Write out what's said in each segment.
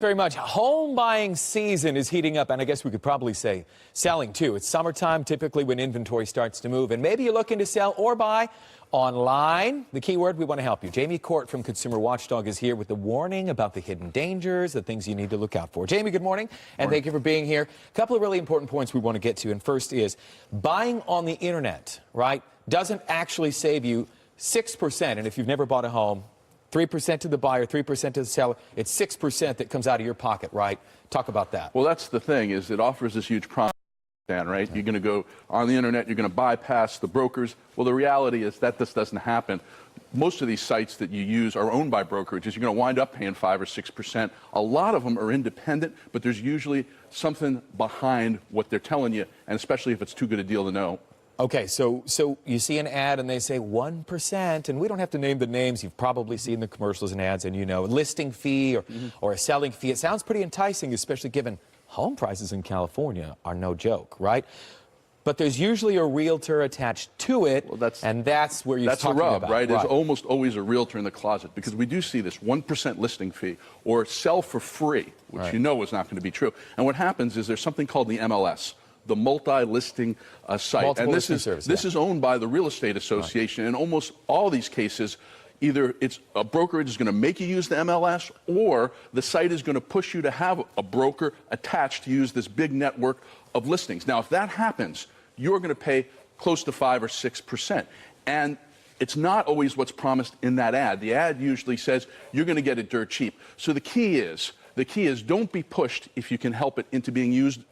Very much. Home buying season is heating up, and I guess we could probably say selling too. It's summertime, typically when inventory starts to move, and maybe you're looking to sell or buy online. The key word, we want to help you. Jamie Court from Consumer Watchdog is here with a warning about the hidden dangers, the things you need to look out for. Jamie, good morning, and thank you for being here. A couple of really important points we want to get to, and first is buying on the internet, right, doesn't actually save you 6%, and if you've never bought a home, 3% to the buyer, 3% to the seller. It's 6% that comes out of your pocket, right? Talk about that. Well, that's the thing, is it offers this huge promise, right? You're going to go on the internet, you're going to bypass the brokers. Well, the reality is that this doesn't happen. Most of these sites that you use are owned by brokerages. You're going to wind up paying 5 or 6%. A lot of them are independent, but there's usually something behind what they're telling you, and especially if it's too good a deal to know. Okay, so you see an ad and they say 1%, and we don't have to name the names. You've probably seen the commercials and ads, and you know, a listing fee or a selling fee. It sounds pretty enticing, especially given home prices in California are no joke, right? But there's usually a realtor attached to it, and that's where you're talking about. That's the rub, right? There's almost always a realtor in the closet, because we do see this 1% listing fee or sell for free, which you know is not going to be true. And what happens is there's something called the MLS. The multi-listing site, and this is owned by the real estate association. In almost all these cases, either it's a brokerage is going to make you use the MLS, or the site is going to push you to have a broker attached to use this big network of listings. Now, if that happens, you're going to pay close to 5 or 6%, and it's not always what's promised in that ad. The ad usually says you're going to get it dirt cheap. So the key is don't be pushed, if you can help it, into being using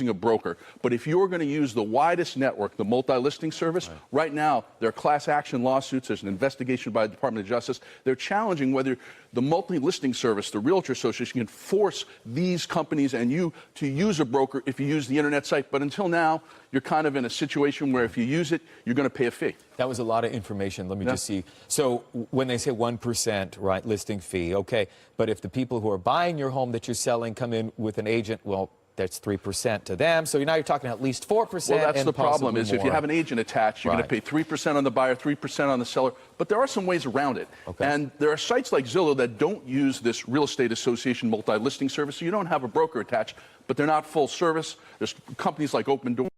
a broker. But if you're going to use the widest network, the multi-listing service, right now there are class action lawsuits. There's an investigation by the Department of Justice. They're challenging whether the multi-listing service, the Realtor Association, can force these companies and you to use a broker if you use the internet site. But until now, you're kind of in a situation where if you use it, you're going to pay a fee. That was a lot of information. Let me just see. So when they say 1%, right, listing fee, okay, but if the people who are buying your home that you're selling come in with an agent, well, that's 3% to them. So now you're talking at least 4%. Well, that's and the problem, is more. if you have an agent attached, you're going to pay 3% on the buyer, 3% on the seller. But there are some ways around it. And there are sites like Zillow that don't use this real estate association multi-listing service, so you don't have a broker attached, but they're not full service. There's companies like Open Door.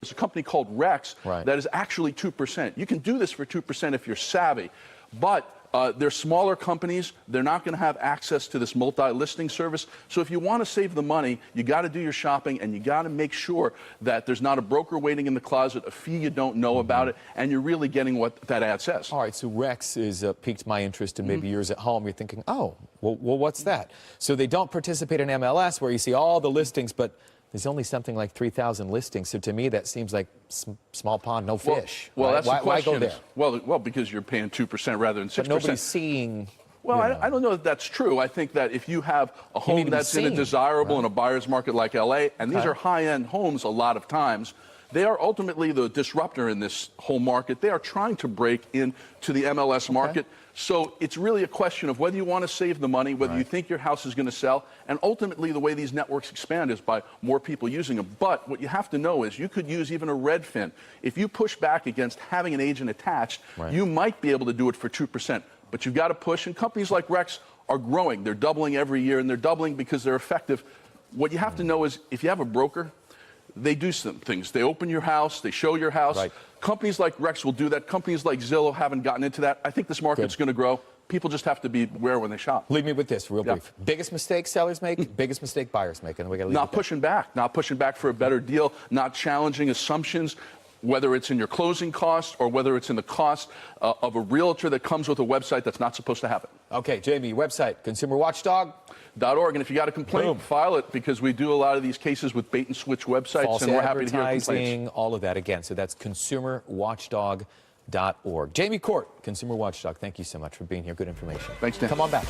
There's a company called Rex that is actually 2%. You can do this for 2% if you're savvy, but they're smaller companies. They're not going to have access to this multi-listing service. So if you want to save the money, you got to do your shopping, and you got to make sure that there's not a broker waiting in the closet, a fee you don't know about it, and you're really getting what that ad says. All right, so Rex is piqued my interest, and maybe yours at home. You're thinking, oh, well, what's that? So they don't participate in MLS, where you see all the listings, but there's only something like 3,000 listings. So to me, that seems like small pond, no fish. Well, that's the question. Why go there? Well, because you're paying 2% rather than 6%. But nobody's seeing. Well, I don't know that that's true. I think that if you have a home that's in a desirable in a buyer's market like L.A., and these are high-end homes a lot of times, they are ultimately the disruptor in this whole market. They are trying to break into the MLS market. So it's really a question of whether you want to save the money, whether you think your house is going to sell, and ultimately the way these networks expand is by more people using them. But what you have to know is you could use even a Redfin. If you push back against having an agent attached, you might be able to do it for 2%. But you've got to push, and companies like Rex are growing. They're doubling every year, and they're doubling because they're effective. What you have to know is if you have a broker, they do some things. They open your house. They show your house. Companies like Rex will do that. Companies like Zillow haven't gotten into that. I think this market's going to grow. People just have to be aware when they shop. Leave me with this, real brief. Biggest mistake sellers make, biggest mistake buyers make, and we got to leave Not pushing back. Not pushing back for a better deal. Not challenging assumptions, whether it's in your closing costs or whether it's in the cost of a realtor that comes with a website that's not supposed to have it. Okay, Jamie, website, consumerwatchdog.org. And if you got a complaint, file it, because we do a lot of these cases with bait and switch websites, false and we're happy to hear complaints. All of that again. So that's consumerwatchdog.org. Jamie Court, Consumer Watchdog, thank you so much for being here. Good information. Thanks, Dan. Come on back.